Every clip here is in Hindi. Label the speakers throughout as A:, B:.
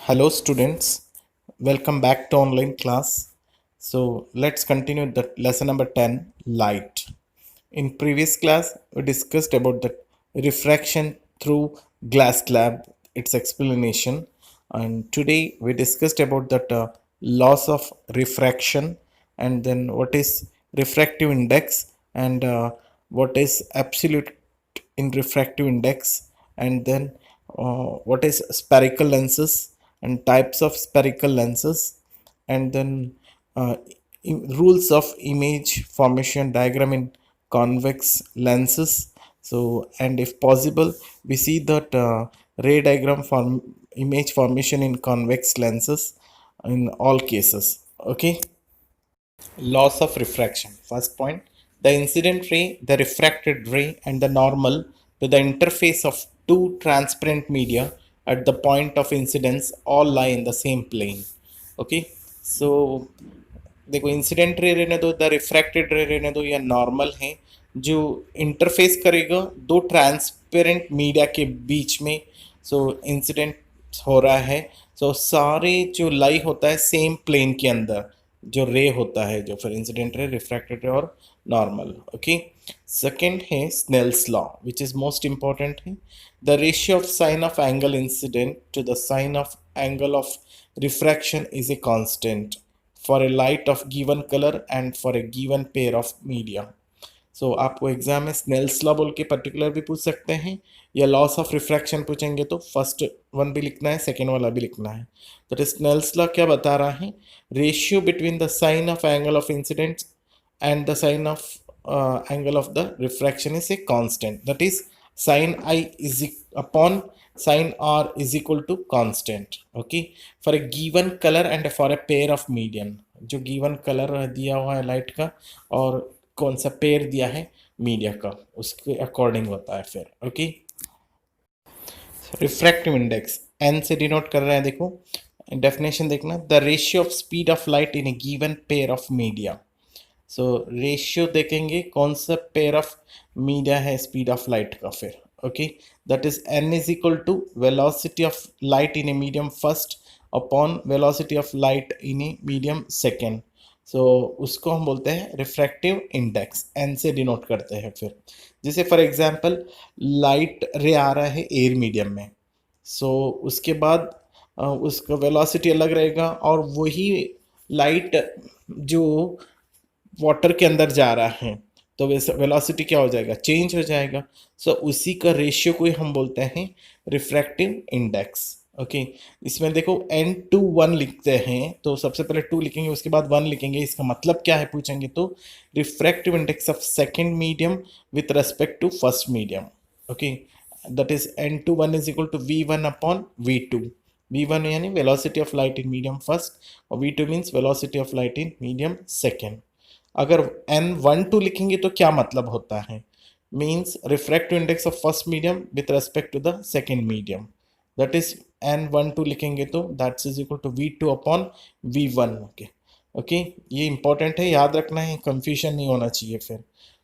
A: Hello students, welcome back to online class. So let's continue the lesson number 10, light. In previous class, we discussed about the refraction through glass slab, its explanation. And today we discussed about that loss of refraction and then what is refractive index and what is absolute in refractive index and then what is spherical lenses and types of spherical lenses and then uh, rules of image formation diagram in convex lenses. So and if possible we see that ray diagram form image formation in convex lenses in all cases. Okay, loss of refraction. First point, the incident ray, the refracted ray, and the normal to the interface of two transparent media at the point of incidence all lie in the same plane. Okay, so देखो इंसिडेंट रे रहने दो, द रिफ्रैक्टेड रे रहने दो, या नॉर्मल है जो इंटरफेस करेगा दो ट्रांसपेरेंट मीडिया के बीच में. सो इंसिडेंट हो रहा है. सो सारे जो लाई होता है सेम प्लेन के अंदर जो रे होता है, जो फिर इंसिडेंट रे, रिफ्रैक्टेड रे और नॉर्मल. ओके, सेकेंड है Snell's law which is most important है. The ratio of sine of angle incident to the sine of angle of refraction is a constant for a light of given color and for a given pair of media. So आपको एग्जाम में स्नेल्स लॉ बोल के पर्टिकुलर भी पूछ सकते हैं या लॉस ऑफ रिफ्रैक्शन पूछेंगे तो फर्स्ट वन भी लिखना है, सेकेंड वाला भी लिखना है. तो स्नेल्स लॉ क्या बता रहा है? Ratio between the sine of angle of incident and the sine of angle of the refraction is a constant, that is sin I is upon sin r is equal to constant. Okay, for a given color and for a pair of medium. जो given color दिया हुआ है लाइट का और कौन सा पेयर दिया है मीडिया का, उसके अकॉर्डिंग होता है फिर. ओके, रिफ्रैक्टिव इंडेक्स एन से डिनोट कर रहे हैं. देखो डेफिनेशन देखना, the ratio of speed of light in a given pair of media. So ratio देखेंगे कौन सा पेयर ऑफ मीडिया है स्पीड ऑफ लाइट का फिर. Okay, that is n is equal to velocity of light in a medium first upon velocity of light in a medium second. So उसको हम बोलते हैं रिफ्रैक्टिव इंडेक्स, एन से डिनोट करते हैं फिर. जैसे फॉर एग्जांपल लाइट रे आ रहा है एयर मीडियम में, सो उसके बाद उसका वेलोसिटी अलग रहेगा और वही लाइट जो वाटर के अंदर जा रहा है तो वेलोसिटी क्या हो जाएगा, चेंज हो जाएगा. सो उसी का रेशियो को ही हम बोलते हैं रिफ्रैक्टिव इंडेक्स. ओके, इसमें देखो n2 1 लिखते हैं तो सबसे पहले 2 लिखेंगे उसके बाद 1 लिखेंगे. इसका मतलब क्या है पूछेंगे तो refractive index of second medium with respect to first medium. Okay, that is n2 1 is equal to v1 upon v2. v1 यानी velocity of light in medium first और v2 means velocity of light in medium second. अगर n12 लिखेंगे तो क्या मतलब होता है, means refractive index of first medium with respect to the second medium. That is n12 लिखेंगे तो that's is equal to v2 upon v1. Okay okay, ये इंपॉर्टेंट है, याद रखना है, कंफ्यूजन नहीं होना चाहिए फिर.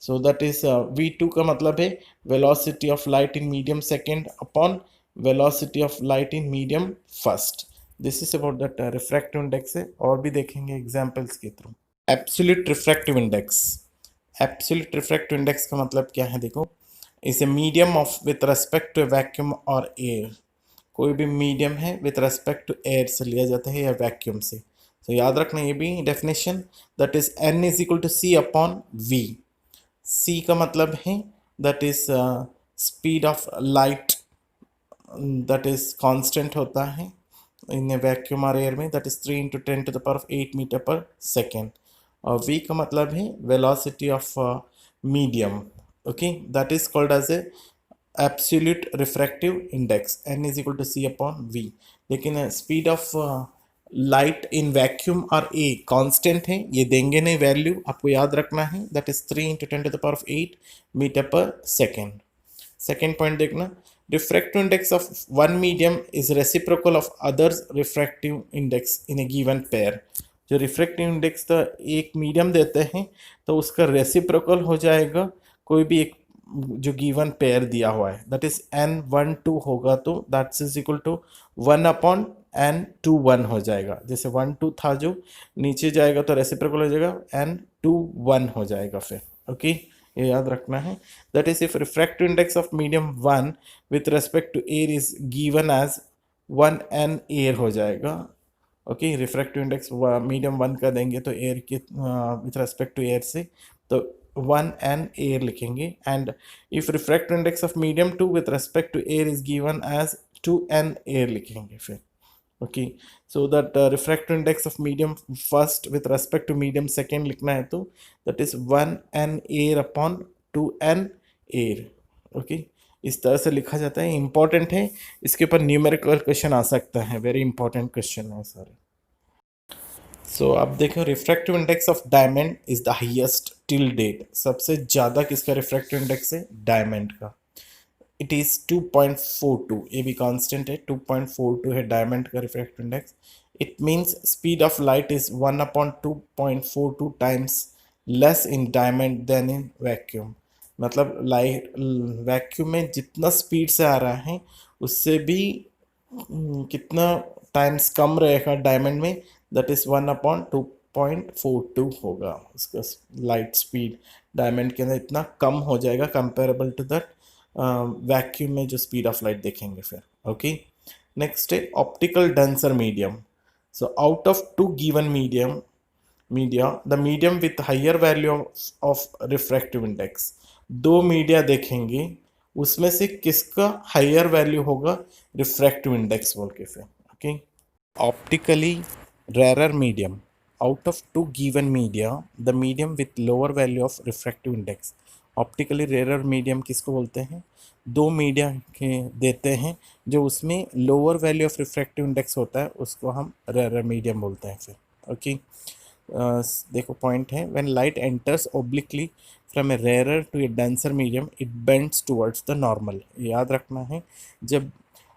A: सो दैट इज v2 का मतलब है velocity of light in medium second upon velocity of light in medium first. This is about that refractive index है, और भी देखेंगे एग्जाम्पल्स के through. Absolute refractive index. Absolute refractive index का मतलब क्या है? देखो, is a medium of with respect to vacuum और एयर. कोई भी मीडियम है विथ रेस्पेक्ट टू एयर से लिया जाता है या वैक्यूम से. तो याद रखना ये भी definition, that is n is equal to C upon we. सी का मतलब है that is speed of light, that is constant होता है इन वैक्यूम और एयर में, दैट इज 3 × 10⁸ मीटर पर सेकेंड. और v का मतलब है velocity of medium. Okay, that is called as a absolute refractive index. n is equal to C upon v. लेकिन speed of light in vacuum और ए कांस्टेंट है, ये देंगे नहीं वैल्यू, आपको याद रखना है, दैट इज 3 × 10⁸ मीटर पर सेकेंड. सेकेंड पॉइंट देखना, refractive index of one medium is reciprocal of others refractive index in a given pair. जो रिफ्रैक्टिव इंडेक्स तो एक मीडियम देते हैं तो उसका रेसिप्रोकल हो जाएगा कोई भी एक जो गिवन पेयर दिया हुआ है, दैट इज n12 होगा तो that's is equal to 1 upon n two one हो जाएगा, जैसे 1 2 था जो नीचे जाएगा तो रेसिप्रोकल हो जाएगा, एन टू 1 हो जाएगा फिर। ओके, ये याद रखना है। That is if refractive index of medium 1 with respect to air is given as 1 n air हो जाएगा। ओके, रिफ्रैक्टिव इंडेक्स मीडियम 1 का देंगे तो एयर के विथ रेस्पेक्ट टू एयर से तो 1 एन एयर लिखेंगे। And if refractive index of medium 2 with respect to air is given as 2 n air लिखेंगे फिर। Okay, so that refractive index of medium first with respect to medium second लिखना है तो that is 1 n air upon 2 n air. Okay, इस तरह से लिखा जाता है, इंपॉर्टेंट है, इसके ऊपर न्यूमेरिकल क्वेश्चन आ सकता है, वेरी इंपॉर्टेंट क्वेश्चन है सारे। सो अब देखो, refractive index of diamond is the highest till date. सबसे ज़्यादा किसका रिफ्रैक्टिव इंडेक्स है? डायमंड का। इट इज़ 2.42, ये भी कांस्टेंट है, 2.42 है डायमंड का refractive index. It means speed of light is 1/2.42 times less in diamond than in vacuum. मतलब लाइट वैक्यूम में जितना स्पीड से आ रहा है उससे भी कितना टाइम्स कम रहेगा डायमंड में, दैट इज 1/2.42 होगा उसका लाइट स्पीड डायमंड के अंदर इतना कम हो जाएगा कंपेरेबल टू दैट वैक्यूम में जो स्पीड ऑफ लाइट देखेंगे फिर। ओके, नेक्स्ट है optical denser medium. So out of two given media the medium with higher value of refractive index, दो मीडिया देखेंगे उसमें से किसका हायर वैल्यू होगा रिफ्रैक्टिव इंडेक्स बोल के फिर। Okay, optically rarer medium, out of two given media the medium with lower value of refractive index। Optically rare medium किसको बोलते हैं? दो मीडिया के देते हैं जो उसमें lower value of refractive index होता है, उसको हम रेयर मीडियम बोलते हैं फिर। ओके, देखो पॉइंट है, when light enters obliquely from a rare to a denser medium it bends towards the normal. याद रखना है, जब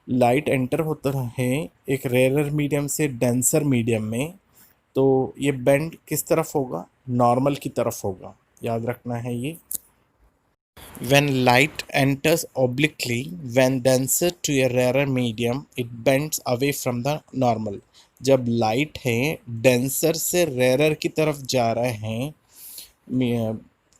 A: लाइट एंटर होता है एक रेयर मीडियम से डेंसर मीडियम में तो ये बेंड किस तरफ होगा? नॉर्मल की तरफ होगा, याद रखना है ये। when light enters obliquely when denser to a rarer medium it bends away from the normal। जब लाइट है डेंसर से रेयर की तरफ जा रहे हैं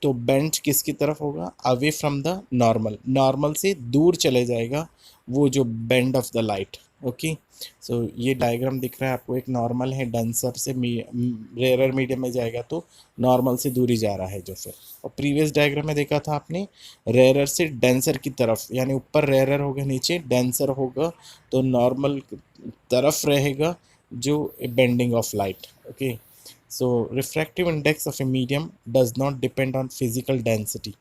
A: तो बेंच किसकी तरफ होगा? Away from the normal, normal से दूर चले जाएगा वो जो bend of the light. Okay, so ये डायग्राम दिख रहा है आपको, एक नॉर्मल है डेंसर से रेयर मीडियम में जाएगा तो नॉर्मल से दूरी जा रहा है जो फिर। और प्रीवियस डायग्राम में देखा था आपने, रेयर से डेंसर की तरफ, यानी ऊपर रेयर होगा नीचे डेंसर होगा तो नॉर्मल तरफ रहेगा जो bending of light. Okay, so refractive index of a medium does not depend on physical density।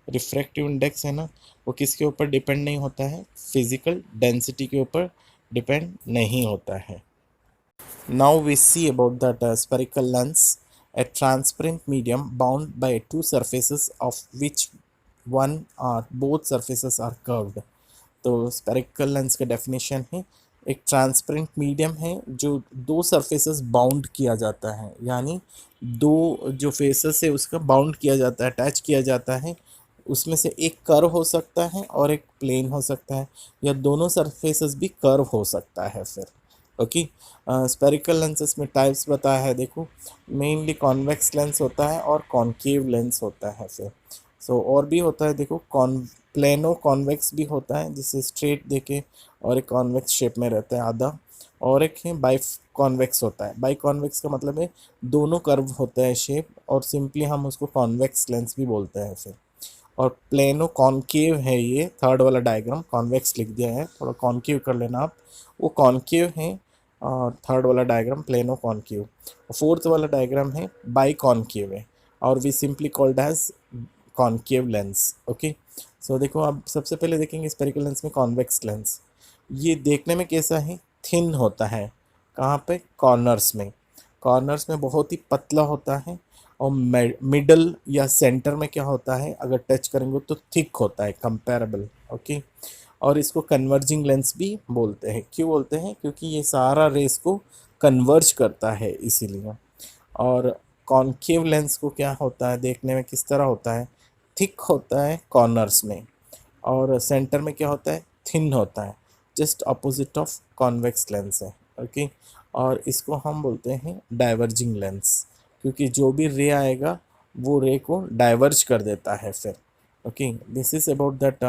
A: Refractive index है ना, वो किसके ऊपर डिपेंड नहीं होता है? फिजिकल डेंसिटी के ऊपर डिपेंड नहीं होता है। Now we see about that spherical lens, a transparent medium bound by two surfaces of which one or both surfaces are curved। तो स्पेरिकल लेंस का डेफिनेशन है, एक ट्रांसपेरेंट मीडियम है जो दो सरफेसेस बाउंड किया जाता है, यानी दो जो फेसेस है उसका बाउंड किया जाता है, अटैच किया जाता है, उसमें से एक कर्व हो सकता है और एक प्लेन हो सकता है, या दोनों सरफेसेस भी कर्व हो सकता है फिर। ओके, स्पेरिकल लेंसेस में टाइप्स बताया है, देखो मेनली कॉन्वेक्स लेंस होता है और कॉनकेव लेंस होता है फिर। सो और भी होता है, देखो प्लेनो कॉन्वेक्स भी होता है जिससे स्ट्रेट देखे और एक कॉन्वेक्स शेप में रहता है आधा, और एक है बाई कॉन्वेक्स होता है। बाई कॉन्वेक्स का मतलब है दोनों कर्व होता है शेप, और सिंपली हम उसको कॉन्वेक्स लेंस भी बोलते हैं फिर। और प्लेनो कॉनकेव है, ये थर्ड वाला डायग्राम कॉन्वेक्स लिख दिया है, थोड़ा कॉनकेव कर लेना आप, वो कॉनकेव है। और थर्ड वाला डायग्राम प्लेनो कॉनकेव, फोर्थ वाला डायग्राम है बाई कॉनकेव है, और we simply called as concave lens. Okay, so देखो अब सबसे पहले देखेंगे स्पेरिकल लेंस में कॉन्वेक्स लेंस। ये देखने में कैसा है? थिन होता है, कहाँ पे? कॉर्नर्स में। कॉर्नर्स में बहुत ही पतला होता है, और मिडल या सेंटर में क्या होता है, अगर टच करेंगे तो थिक होता है कंपेरेबल। ओके, और इसको कन्वर्जिंग लेंस भी बोलते हैं। क्यों बोलते हैं? क्योंकि ये सारा रेस को कन्वर्ज करता है इसीलिए। और कॉनकेव लेंस को क्या होता है, देखने में किस तरह होता है? थिक होता है कॉर्नर्स में, और सेंटर में क्या होता है? थिन होता है, just opposite of convex lens है। ओके। और इसको हम बोलते हैं डाइवर्जिंग लेंस, क्योंकि जो भी रे आएगा वो रे को डाइवर्ज कर देता है फिर। Okay, this is about that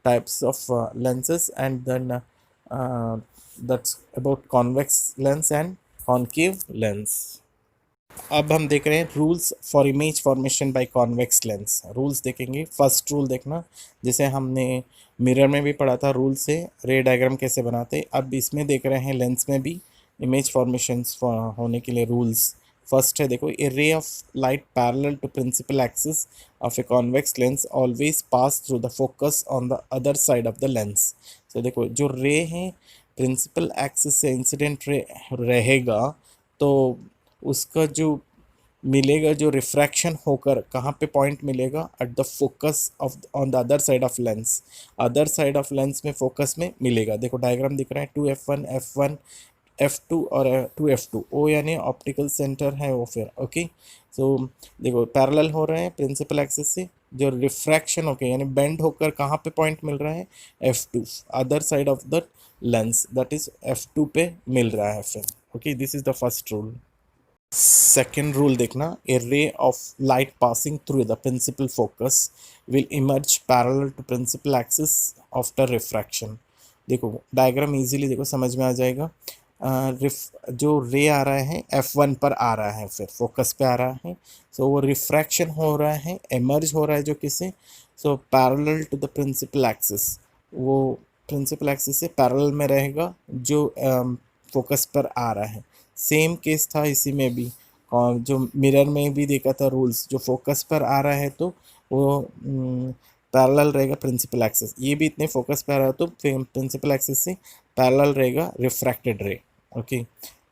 A: types of lenses, and then that's about convex lens and concave lens. अब हम देख रहे हैं rules for image formation by convex lens. Rules देखेंगे। फर्स्ट रूल देखना, जैसे हमने मिरर में भी पढ़ा था रूल से रे डायग्राम कैसे बनाते, अब इसमें देख रहे हैं लेंस में भी इमेज फॉर्मेशंस होने के लिए रूल्स। फर्स्ट है देखो, a ray of light parallel to principal axis of a convex lens always pass through the focus on the other side of the lens. तो देखो जो रे है प्रिंसिपल एक्सिस से इंसिडेंट रे रहेगा, तो उसका जो मिलेगा, जो रिफ्रैक्शन होकर कहाँ पे पॉइंट मिलेगा, at the focus of on the other side of lens. Other side of lens में फोकस में मिलेगा। देखो डायग्राम दिख रहा है, 2f1 f1 f2 और 2f2। ओ यानी ऑप्टिकल सेंटर है वो फिर। ओके, सो देखो पैरेलल हो रहे हैं प्रिंसिपल एक्सिस से, जो रिफ्रैक्शन होकर यानी बेंड होकर कहाँ पे पॉइंट मिल रहा है, f2 other side of the lens, that is f2 पे मिल रहा है फिर। Okay, this is the first rule. Second rule देखना, a ray of light passing through the principal focus will emerge parallel to principal axis after refraction. देखो डायग्राम इजीली देखो समझ में आ जाएगा। जो रे आ रहा है F1 पर आ रहा है, फिर फोकस पे आ रहा है, सो वो रिफ्रैक्शन हो रहा है, एमर्ज हो रहा है जो किसे, so parallel to the principal axis, वो प्रिंसिपल एक्सिस से पैरेलल में रहेगा जो फोकस पर आ रहा है। सेम केस था इसी में भी, और जो मिरर में भी देखा था रूल्स, जो फोकस पर आ रहा है तो वो पैरेलल रहेगा प्रिंसिपल एक्सिस, ये भी इतने फोकस पे आ रहा है तो प्रिंसिपल एक्सिस से पैरेलल रहेगा refracted ray. Okay,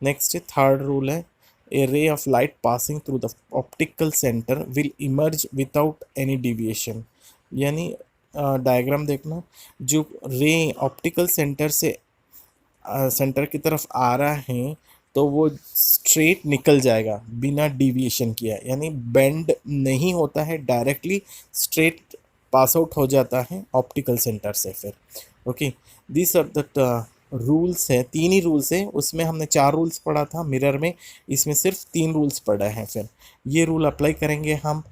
A: next third rule है, a ray of light passing through the optical centre will emerge without any deviation. यानी डायग्राम देखना, जो रे ऑप्टिकल सेंटर से सेंटर की तरफ आ रहा है तो वो स्ट्रेट निकल जाएगा बिना डिविएशन किया, यानी बेंड नहीं होता है, डायरेक्टली स्ट्रेट पास आउट हो जाता है ऑप्टिकल सेंटर से फिर। Okay, this are the rules है, तीन ही रूल्स है, उसमें हमने 4 रूल्स पढ़ा था मिरर में, इसमें सिर्फ 3 रूल्स पढ़े हैं फिर। ये रूल अप्लाई करेंगे हम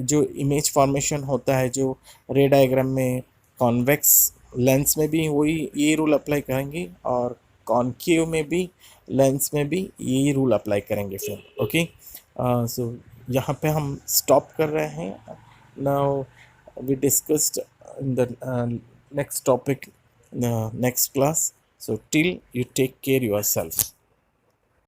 A: जो इमेज फॉर्मेशन होता है जो रे डायग्राम में कॉन्वेक्स लेंस में भी वही ये रूल अप्लाई करेंगे, और कॉनकेव में भी लेंस में भी यही रूल अप्लाई करेंगे फिर। ओके, सो यहाँ पे हम स्टॉप कर रहे हैं। Now we discussed in the next topic next class, so till you take care yourself.